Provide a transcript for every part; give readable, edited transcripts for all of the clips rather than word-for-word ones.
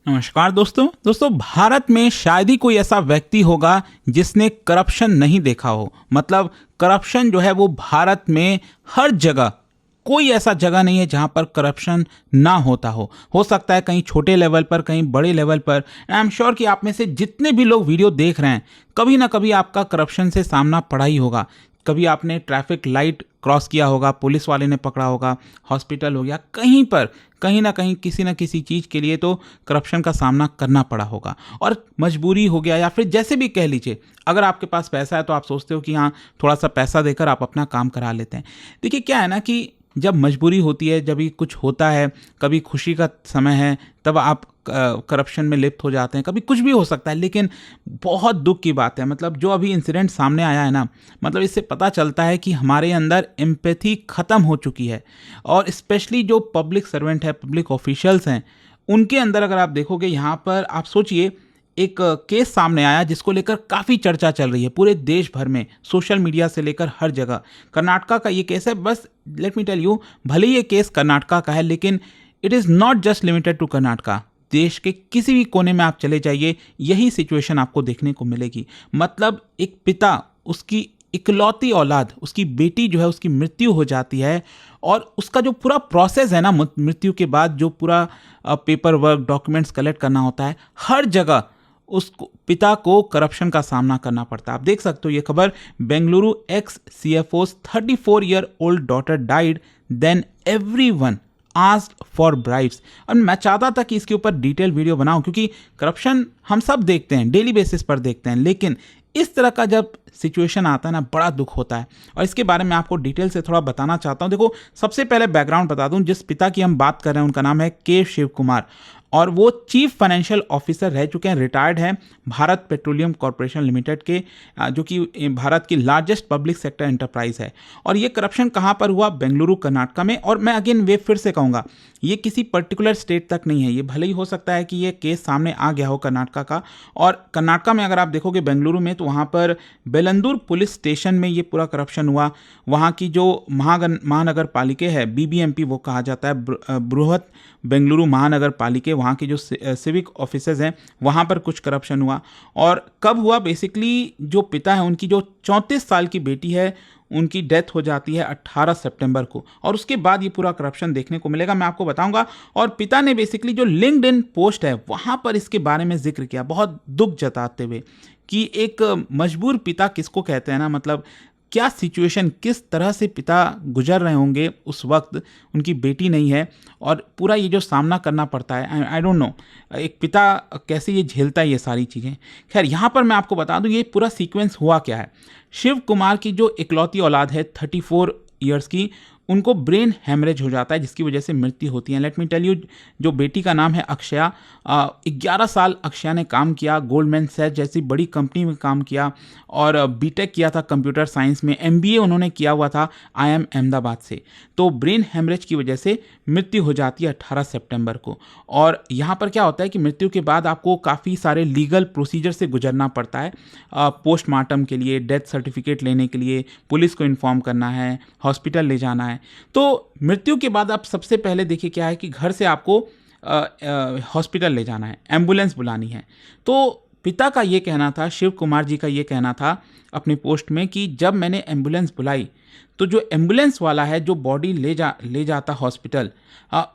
नमस्कार दोस्तों भारत में शायद ही कोई ऐसा व्यक्ति होगा जिसने करप्शन नहीं देखा हो। मतलब करप्शन जो है वो भारत में हर जगह, कोई ऐसा जगह नहीं है जहां पर करप्शन ना होता हो सकता है कहीं छोटे लेवल पर, कहीं बड़े लेवल पर। आई एम श्योर कि आप में से जितने भी लोग वीडियो देख रहे हैं, कभी ना कभी आपका करप्शन से सामना पड़ा ही होगा। कभी आपने ट्रैफिक लाइट क्रॉस किया होगा, पुलिस वाले ने पकड़ा होगा, हॉस्पिटल हो गया, कहीं पर कहीं ना कहीं किसी ना किसी चीज़ के लिए तो करप्शन का सामना करना पड़ा होगा। और मजबूरी हो गया या फिर जैसे भी कह लीजिए, अगर आपके पास पैसा है तो आप सोचते हो कि हाँ, थोड़ा सा पैसा देकर आप अपना काम करा लेते हैं। देखिए क्या है ना कि जब मजबूरी होती है, जब भी कुछ होता है, कभी खुशी का समय है, तब आप करप्शन में लिप्त हो जाते हैं। कभी कुछ भी हो सकता है, लेकिन बहुत दुख की बात है, मतलब जो अभी इंसिडेंट सामने आया है ना, मतलब इससे पता चलता है कि हमारे अंदर एम्पैथी ख़त्म हो चुकी है। और स्पेशली जो पब्लिक सर्वेंट है, पब्लिक ऑफिशियल्स हैं, उनके अंदर अगर आप देखोगे, यहाँ पर आप सोचिए, एक केस सामने आया जिसको लेकर काफ़ी चर्चा चल रही है पूरे देश भर में, सोशल मीडिया से लेकर हर जगह। कर्नाटका का ये केस है। बस लेट मी टेल यू, भले ही ये केस कर्नाटका का है, लेकिन it is not just limited to Karnataka. देश के किसी भी कोने में आप चले जाइए, यही सिचुएशन आपको देखने को मिलेगी। मतलब एक पिता, उसकी इकलौती औलाद, उसकी बेटी जो है, उसकी मृत्यु हो जाती है, और उसका जो पूरा प्रोसेस है ना, मृत्यु के बाद जो पूरा पेपर वर्क, डॉक्यूमेंट्स कलेक्ट करना होता है, हर जगह उस पिता को करप्शन का सामना करना पड़ता है। आप देख सकते हो ये खबर, Bengaluru ex CFO's 34-year-old daughter died, then everyone asked for bribes. और मैं चाहता था कि इसके ऊपर डिटेल वीडियो बनाऊं, क्योंकि करप्शन हम सब देखते हैं, डेली बेसिस पर देखते हैं, लेकिन इस तरह का जब सिचुएशन आता है ना, बड़ा दुख होता है। और इसके बारे में आपको डिटेल से थोड़ा बताना चाहता हूं। देखो, सबसे पहले बैकग्राउंड बता दूं, जिस पिता की हम बात कर रहे हैं उनका नाम है के शिव कुमार, और वो चीफ फाइनेंशियल ऑफिसर रह चुके हैं, रिटायर्ड हैं भारत पेट्रोलियम कॉरपोरेशन लिमिटेड के, जो कि भारत की लार्जेस्ट पब्लिक सेक्टर एंटरप्राइज है। और ये करप्शन कहाँ पर हुआ? बेंगलुरु, कर्नाटका में। और मैं अगेन वे फिर से कहूँगा, ये किसी पर्टिकुलर स्टेट तक नहीं है। ये भले ही हो सकता है कि ये केस सामने आ गया हो कर्नाटका का, और कर्नाटका में अगर आप देखोगे बेंगलुरु में, तो वहाँ पर बेलंदूर पुलिस स्टेशन में ये पूरा करप्शन हुआ। वहाँ की जो महानगर पालिका है, BBMP वो कहा जाता है, बृहत बेंगलुरु महानगर पालिका, वहाँ के जो सिविक ऑफिसर्स हैं, वहाँ पर कुछ करप्शन हुआ। और कब हुआ? बेसिकली जो पिता है, उनकी जो 34 साल की बेटी है, उनकी डेथ हो जाती है 18 सितंबर को, और उसके बाद ये पूरा करप्शन देखने को मिलेगा, मैं आपको बताऊंगा। और पिता ने बेसिकली जो लिंक्डइन पोस्ट है, वहाँ पर इसके बारे में जिक्र किया, बहुत दुख जताते हुए, कि एक मजबूर पिता किसको कहते हैं ना, मतलब क्या सिचुएशन, किस तरह से पिता गुजर रहे होंगे उस वक्त, उनकी बेटी नहीं है, और पूरा ये जो सामना करना पड़ता है, आई डोंट नो एक पिता कैसे ये झेलता है ये सारी चीज़ें। खैर, यहाँ पर मैं आपको बता दूँ ये पूरा सीक्वेंस हुआ क्या है। शिव कुमार की जो इकलौती औलाद है 34 ईयर्स की, उनको ब्रेन हेमरेज हो जाता है, जिसकी वजह से मृत्यु होती है। लेट मी टेल यू, जो बेटी का नाम है अक्षया, 11 साल अक्षया ने काम किया, गोल्डमैन सैच जैसी बड़ी कंपनी में काम किया, और बीटेक किया था कंप्यूटर साइंस में, MBA उन्होंने किया हुआ था IIM अहमदाबाद से। तो ब्रेन हेमरेज की वजह से मृत्यु हो जाती है 18 सितंबर को। और यहाँ पर क्या होता है कि मृत्यु के बाद आपको काफ़ी सारे लीगल प्रोसीजर से गुजरना पड़ता है, पोस्टमार्टम के लिए, डेथ सर्टिफिकेट लेने के लिए, पुलिस को इन्फॉर्म करना है, हॉस्पिटल ले जाना है। तो मृत्यु के बाद आप सबसे पहले देखिए क्या है कि घर से आपको हॉस्पिटल ले जाना है, एम्बुलेंस बुलानी है। तो पिता का ये कहना था, शिव कुमार जी का ये कहना था अपनी पोस्ट में, कि जब मैंने एम्बुलेंस बुलाई तो जो एम्बुलेंस वाला है, जो बॉडी ले जाता हॉस्पिटल,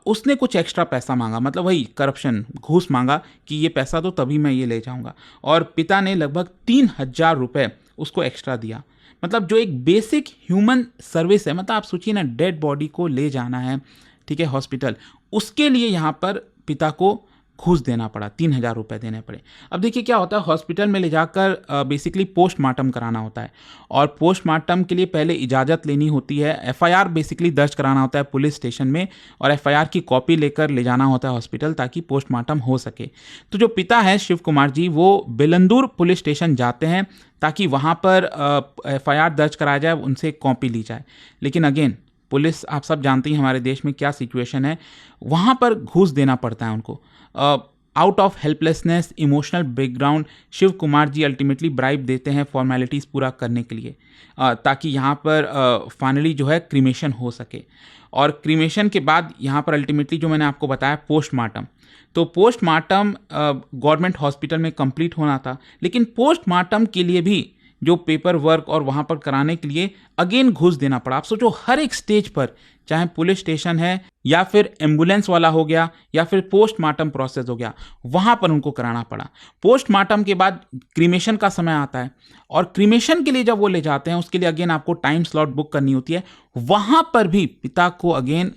उसने कुछ एक्स्ट्रा पैसा मांगा, मतलब वही करप्शन, घूस मांगा कि ये पैसा तो तभी मैं ये ले जाऊंगा। और पिता ने लगभग 3,000 रुपये उसको एक्स्ट्रा दिया। मतलब जो एक बेसिक ह्यूमन सर्विस है, मतलब आप सोचिए ना, डेड बॉडी को ले जाना है, ठीक है, हॉस्पिटल, उसके लिए यहाँ पर पिता को घूस देना पड़ा, 3,000 रुपये देने पड़े। अब देखिए क्या होता है, हॉस्पिटल में ले जाकर बेसिकली पोस्टमार्टम कराना होता है, और पोस्टमार्टम के लिए पहले इजाज़त लेनी होती है, FIR बेसिकली दर्ज कराना होता है पुलिस स्टेशन में, और FIR की कॉपी लेकर ले जाना होता है हॉस्पिटल, ताकि पोस्टमार्टम हो सके। तो जो पिता है शिव कुमार जी, वो बेलंदूर पुलिस स्टेशन जाते हैं ताकि वहाँ पर FIR दर्ज कराया जाए, उनसे कॉपी ली जाए। लेकिन अगेन, पुलिस, आप सब जानते हैं हमारे देश में क्या सिचुएशन है, वहाँ पर घूस देना पड़ता है उनको। Out of helplessness, emotional background, Shiv Kumar ji ultimately bribe देते हैं फॉर्मेलिटीज़ पूरा करने के लिए, ताकि यहाँ पर फाइनली जो है क्रीमेशन हो सके। और क्रीमेशन के बाद यहाँ पर अल्टीमेटली जो मैंने आपको बताया पोस्टमार्टम, तो पोस्टमार्टम गवर्नमेंट हॉस्पिटल में कंप्लीट होना था, लेकिन पोस्टमार्टम के लिए भी जो पेपर वर्क और वहाँ पर कराने के लिए अगेन घूस देना पड़ा। आप सोचो, हर एक स्टेज पर, चाहे पुलिस स्टेशन है या फिर एम्बुलेंस वाला हो गया या फिर पोस्टमार्टम प्रोसेस हो गया, वहाँ पर उनको कराना पड़ा। पोस्टमार्टम के बाद क्रीमेशन का समय आता है, और क्रीमेशन के लिए जब वो ले जाते हैं उसके लिए अगेन आपको टाइम स्लॉट बुक करनी होती है, वहाँ पर भी पिता को अगेन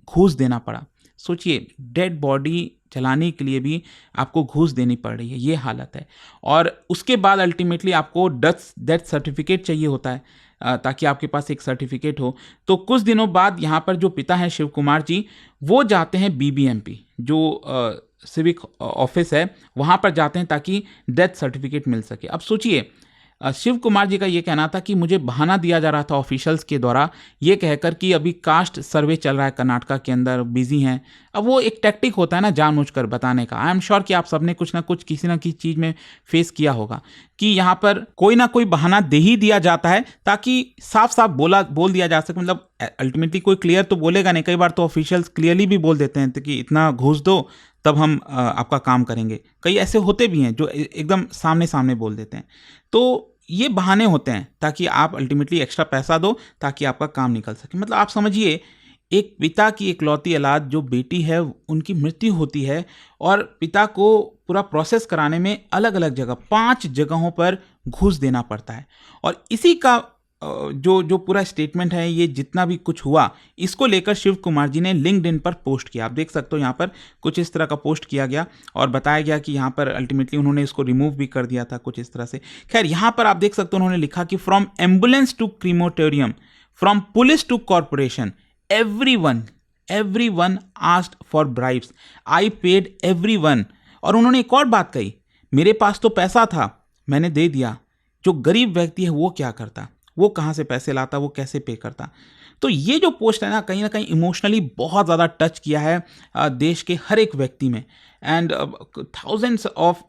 घूस देना पड़ा। सोचिए, डेड बॉडी चलाने के लिए भी आपको घूस देनी पड़ रही है, ये हालत है। और उसके बाद अल्टीमेटली आपको डेथ सर्टिफिकेट चाहिए होता है, ताकि आपके पास एक सर्टिफिकेट हो। तो कुछ दिनों बाद यहाँ पर जो पिता हैं शिव कुमार जी, वो जाते हैं बीबीएमपी जो सिविक ऑफिस है, वहाँ पर जाते हैं ताकि डेथ सर्टिफिकेट मिल सके। अब सोचिए, शिव कुमार जी का ये कहना था कि मुझे बहाना दिया जा रहा था ऑफिशियल्स के द्वारा, ये कहकर कि अभी कास्ट सर्वे चल रहा है कर्नाटका के अंदर, बिजी हैं। अब वो एक टैक्टिक होता है ना जानबूझकर बताने का। आई एम श्योर कि आप सबने कुछ ना कुछ किसी ना किसी चीज़ में फेस किया होगा कि यहाँ पर कोई ना कोई बहाना दे ही दिया जाता है ताकि साफ साफ बोल दिया जा सके। मतलब अल्टीमेटली कोई क्लियर तो बोलेगा नहीं, कई बार तो ऑफिशियल्स क्लियरली भी बोल देते हैं कि इतना घूस दो तब हम आपका काम करेंगे। कई ऐसे होते भी हैं जो एकदम सामने सामने बोल देते हैं। तो ये बहाने होते हैं ताकि आप अल्टीमेटली एक्स्ट्रा पैसा दो ताकि आपका काम निकल सके। मतलब आप समझिए, एक पिता की इकलौती औलाद जो बेटी है, उनकी मृत्यु होती है और पिता को पूरा प्रोसेस कराने में अलग अलग जगह 5 जगहों पर घूस देना पड़ता है। और इसी का जो पूरा स्टेटमेंट है, ये जितना भी कुछ हुआ, इसको लेकर शिव कुमार जी ने लिंक्डइन पर पोस्ट किया। आप देख सकते हो यहाँ पर कुछ इस तरह का पोस्ट किया गया और बताया गया कि यहाँ पर अल्टीमेटली उन्होंने इसको रिमूव भी कर दिया था कुछ इस तरह से। खैर, यहाँ पर आप देख सकते हो उन्होंने लिखा कि from ambulance to crematorium, from police to corporation, everyone asked for bribes, I paid everyone। और उन्होंने एक और बात कही, मेरे पास तो पैसा था, मैंने दे दिया, जो गरीब व्यक्ति है वो क्या करता, वो कहाँ से पैसे लाता, वो कैसे पे करता। तो ये जो पोस्ट है ना कहीं इमोशनली बहुत ज़्यादा टच किया है देश के हर एक व्यक्ति में। एंड थाउजेंड्स ऑफ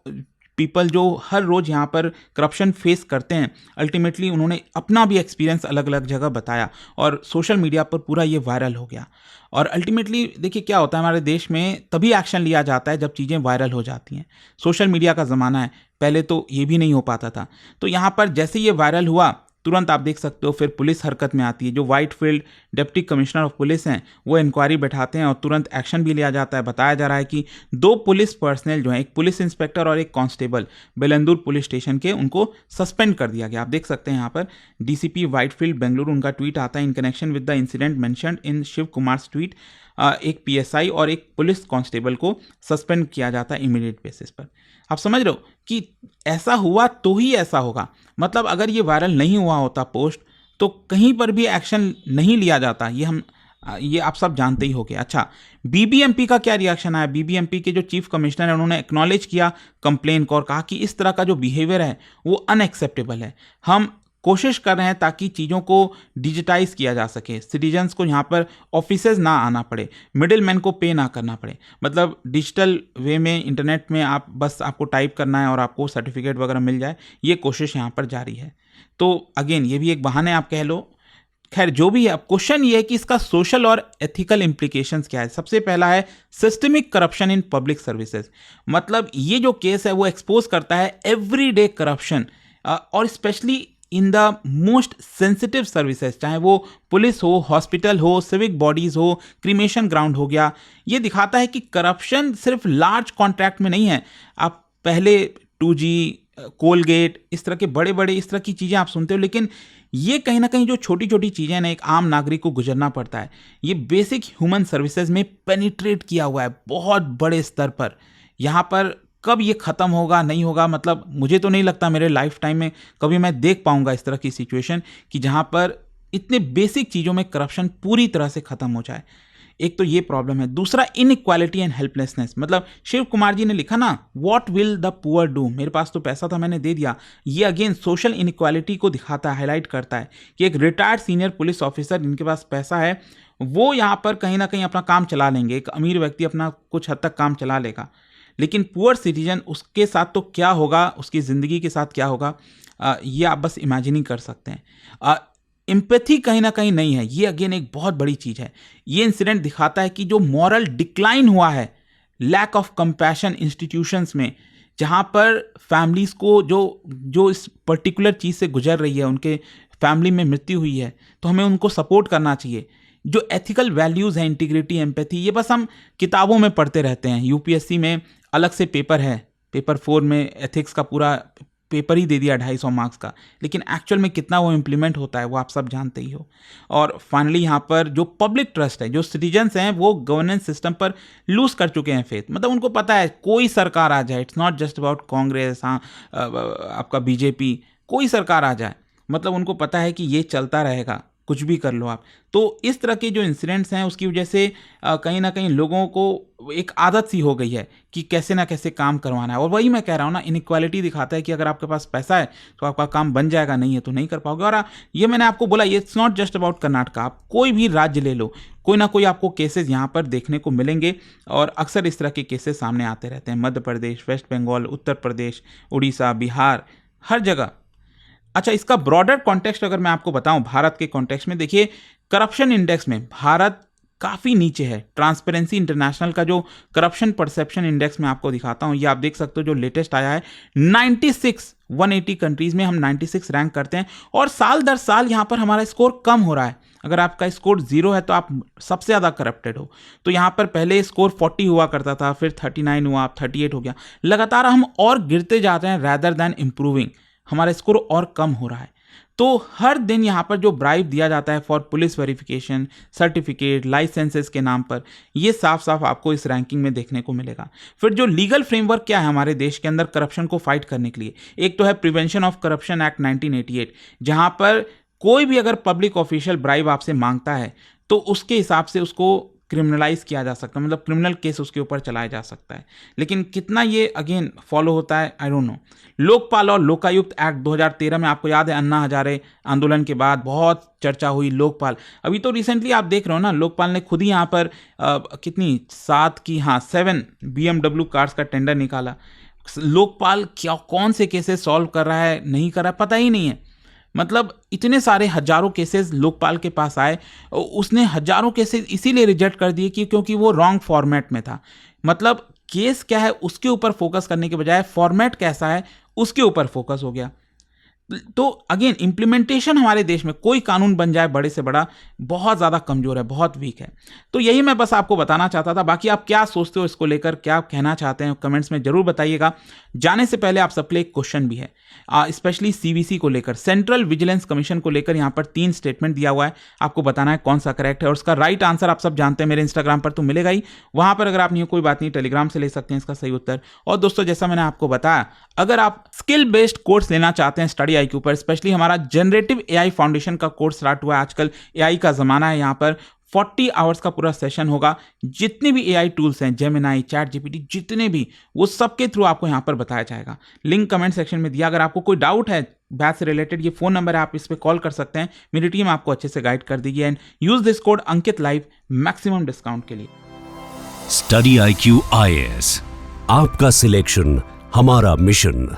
पीपल जो हर रोज़ यहाँ पर करप्शन फेस करते हैं, अल्टीमेटली उन्होंने अपना भी एक्सपीरियंस अलग अलग जगह बताया और सोशल मीडिया पर पूरा ये वायरल हो गया। और अल्टीमेटली देखिए क्या होता है, हमारे देश में तभी एक्शन लिया जाता है जब चीज़ें वायरल हो जाती हैं। सोशल मीडिया का ज़माना है, पहले तो ये भी नहीं हो पाता था। तो यहाँ पर जैसे ये वायरल हुआ, तुरंत आप देख सकते हो फिर पुलिस हरकत में आती है। जो Whitefield deputy commissioner of police हैं, वो इंक्वायरी बैठाते हैं और तुरंत एक्शन भी लिया जाता है। बताया जा रहा है कि 2 पुलिस पर्सनल जो हैं, एक पुलिस इंस्पेक्टर और एक कांस्टेबल, बेलंदूर पुलिस स्टेशन के, उनको सस्पेंड कर दिया गया। आप देख सकते हैं यहाँ पर डीसीपी व्हाइटफील्ड बेंगलुरु, उनका ट्वीट आता है, in connection with the incident mentioned in Shiv Kumar tweet, एक पीएसआई और एक पुलिस कांस्टेबल को सस्पेंड किया जाता है इमीडिएट बेसिस पर। आप समझ रहे हो कि ऐसा हुआ तो ही ऐसा होगा। मतलब अगर ये वायरल नहीं हुआ होता पोस्ट, तो कहीं पर भी एक्शन नहीं लिया जाता। ये आप सब जानते ही होंगे। अच्छा, बीबीएमपी का क्या रिएक्शन आया? बीबीएमपी के जो चीफ कमिश्नर हैं, उन्होंने एक्नॉलेज किया कंप्लेन को और कहा कि इस तरह का जो बिहेवियर है वो अनएक्सेप्टेबल है। हम कोशिश कर रहे हैं ताकि चीज़ों को डिजिटाइज किया जा सके, सिटीजन्स को यहाँ पर ऑफिसेज ना आना पड़े, मिडिल मैन को पे ना करना पड़े। मतलब डिजिटल वे में, इंटरनेट में आप बस आपको टाइप करना है और आपको सर्टिफिकेट वगैरह मिल जाए, ये कोशिश यहाँ पर जारी है। तो अगेन ये भी एक बहाने आप कह लो। खैर जो भी है, अब क्वेश्चन ये है कि इसका सोशल और एथिकल इम्प्लीकेशंस क्या है। सबसे पहला है systemic corruption in public services. मतलब ये जो केस है वो एक्सपोज करता है एवरीडे करप्शन, और specially in the most sensitive services, चाहे वो पुलिस हो, हॉस्पिटल हो, सिविक बॉडीज हो, क्रीमेशन ग्राउंड हो गया। ये दिखाता है कि करप्शन सिर्फ लार्ज कॉन्ट्रैक्ट में नहीं है। आप पहले 2G, कोलगेट, इस तरह के बड़े बड़े इस तरह की चीज़ें आप सुनते हो, लेकिन ये कहीं ना कहीं जो छोटी छोटी चीज़ें ना एक आम नागरिक को गुजरना पड़ता है, ये बेसिक ह्यूमन सर्विसेज में पेनिट्रेट किया हुआ है बहुत बड़े स्तर पर। यहाँ पर कब ये ख़त्म होगा नहीं होगा, मतलब मुझे तो नहीं लगता मेरे लाइफ टाइम में कभी मैं देख पाऊंगा इस तरह की सिचुएशन कि जहाँ पर इतने बेसिक चीज़ों में करप्शन पूरी तरह से ख़त्म हो जाए। एक तो ये प्रॉब्लम है। दूसरा, इनइक्वालिटी एंड हेल्पलेसनेस। मतलब शिव कुमार जी ने लिखा ना, what will the poor do, मेरे पास तो पैसा था मैंने दे दिया। ये अगेन सोशल इनइक्वालिटी को दिखाता है, हाईलाइट करता है कि एक रिटायर्ड सीनियर पुलिस ऑफिसर जिनके पास पैसा है, वो यहाँ पर कहीं ना कहीं अपना काम चला लेंगे, एक अमीर व्यक्ति अपना कुछ हद तक काम चला लेगा, लेकिन पुअर सिटीजन, उसके साथ तो क्या होगा, उसकी ज़िंदगी के साथ क्या होगा, ये आप बस इमेजिन ही कर सकते हैं। एम्पैथी कहीं ना कहीं नहीं है, ये अगेन एक बहुत बड़ी चीज़ है। ये इंसिडेंट दिखाता है कि जो मॉरल डिक्लाइन हुआ है, लैक ऑफ कंपैशन इंस्टीट्यूशंस में, जहाँ पर फैमिलीज़ को जो इस पर्टिकुलर चीज़ से गुजर रही है, उनके फैमिली में मृत्यु हुई है, तो हमें उनको सपोर्ट करना चाहिए। जो एथिकल वैल्यूज़ हैं, इंटीग्रिटी, एम्पैथी, ये बस हम किताबों में पढ़ते रहते हैं। यूपीएससी में अलग से पेपर है, पेपर 4 में एथिक्स का पूरा पेपर ही दे दिया 250 मार्क्स का, लेकिन एक्चुअल में कितना वो इम्प्लीमेंट होता है वो आप सब जानते ही हो। और फाइनली यहाँ पर जो पब्लिक ट्रस्ट है, जो सिटीजन्स हैं, वो गवर्नेंस सिस्टम पर लूज कर चुके हैं फेथ। मतलब उनको पता है कोई सरकार आ जाए, it's not just about Congress, हाँ आपका बीजेपी, कोई सरकार आ जाए, मतलब उनको पता है कि ये चलता रहेगा, कुछ भी कर लो आप। तो इस तरह के जो इंसिडेंट्स हैं, उसकी वजह से कहीं ना कहीं लोगों को एक आदत सी हो गई है कि कैसे ना कैसे काम करवाना है। और वही मैं कह रहा हूँ ना, इनइक्वालिटी दिखाता है कि अगर आपके पास पैसा है तो आपका काम बन जाएगा, नहीं है तो नहीं कर पाओगे। और ये मैंने आपको बोला, ये it's not just about Karnataka, आप कोई भी राज्य ले लो, कोई ना कोई आपको केसेस यहाँ पर देखने को मिलेंगे। और अक्सर इस तरह के केसेस सामने आते रहते हैं, मध्य प्रदेश, वेस्ट बंगाल, उत्तर प्रदेश, उड़ीसा, बिहार, हर जगह। अच्छा, इसका ब्रॉडर कॉन्टेक्स्ट अगर मैं आपको बताऊं, भारत के कॉन्टेक्स्ट में देखिए, करप्शन इंडेक्स में भारत काफ़ी नीचे है। ट्रांसपेरेंसी इंटरनेशनल का जो करप्शन परसेप्शन इंडेक्स मैं आपको दिखाता हूं, ये आप देख सकते हो, जो लेटेस्ट आया है, 96 180 कंट्रीज में हम 96 रैंक करते हैं। और साल दर साल यहाँ पर हमारा स्कोर कम हो रहा है। अगर आपका स्कोर 0 है तो आप सबसे ज़्यादा करप्टेड हो। तो यहाँ पर पहले स्कोर 40 हुआ करता था, फिर 39 हुआ, अब 38 हो गया। लगातार हम और गिरते जाते हैं रैदर दैन इम्प्रूविंग, हमारा स्कोर और कम हो रहा है। तो हर दिन यहाँ पर जो ब्राइब दिया जाता है for police verification, certificate, licences के नाम पर, ये साफ साफ आपको इस रैंकिंग में देखने को मिलेगा। फिर जो लीगल फ्रेमवर्क क्या है हमारे देश के अंदर करप्शन को फाइट करने के लिए, एक तो है प्रिवेंशन ऑफ करप्शन एक्ट 1988, जहाँ पर कोई भी अगर पब्लिक ऑफिशियल ब्राइब आपसे मांगता है तो उसके हिसाब से उसको क्रिमिनलाइज किया जा सकता है, मतलब क्रिमिनल केस उसके ऊपर चलाया जा सकता है। लेकिन कितना ये अगेन फॉलो होता है, आई डोंट नो। लोकपाल और लोकायुक्त एक्ट 2013 में, आपको याद है अन्ना हजारे आंदोलन के बाद बहुत चर्चा हुई लोकपाल। अभी तो रिसेंटली आप देख रहे हो ना, लोकपाल ने खुद ही यहाँ पर कितनी 7 BMW कार्स का टेंडर निकाला। लोकपाल क्या कौन से केसेस सॉल्व कर रहा है, नहीं कर रहा है, पता ही नहीं है। मतलब इतने सारे हजारों केसेस लोकपाल के पास आए, उसने हजारों केसेस इसीलिए रिजेक्ट कर दिए कि क्योंकि वो रॉन्ग फॉर्मेट में था। मतलब केस क्या है उसके ऊपर फोकस करने के बजाय फॉर्मेट कैसा है उसके ऊपर फोकस हो गया। तो अगेन इम्प्लीमेंटेशन हमारे देश में, कोई कानून बन जाए बड़े से बड़ा, बहुत ज़्यादा कमज़ोर है, बहुत वीक है। तो यही मैं बस आपको बताना चाहता था। बाकी आप क्या सोचते हो इसको लेकर, क्या कहना चाहते हैं, कमेंट्स में जरूर बताइएगा। जाने से पहले आप सबके लिए एक क्वेश्चन भी है, स्पेशली सीवीसी को लेकर, सेंट्रल विजिलेंस कमीशन को लेकर। यहाँ पर 3 स्टेटमेंट दिया हुआ है, आपको बताना है कौन सा करेक्ट है। और उसका राइट आंसर आप सब जानते हैं, मेरे इंस्टाग्राम पर तो मिलेगा ही, वहाँ पर अगर आप नहीं हो कोई बात नहीं, टेलीग्राम से ले सकते हैं इसका सही उत्तर। और दोस्तों, जैसा मैंने आपको बताया, अगर आप स्किल बेस्ड कोर्स लेना चाहते हैं स्टडी IQ पर, स्पेशली हमारा जनरेटिव AI फाउंडेशन का कोर्स स्टार्ट हुआ है। आजकल AI का ज़माना है, यहाँ पर 40 आवर्स का पूरा सेशन होगा। जितने भी AI टूल्स हैं, जेमिनाई, चैट GPT, जितने भी, वो सबके थ्रू आपको यहाँ पर बताया जाएगा। लिंक कमेंट सेक्शन में दिया। अगर आपको कोई डाउट है बैच से रिलेटेड, ये फ़ोन नंबर है, आप इस पर कॉल कर सकते हैं, मेरी टीम आपको अच्छे से गाइड कर देगी। And use this code Ankit live maximum discount के लिए। स्टडी IQ IAS, आपका सिलेक्शन हमारा मिशन।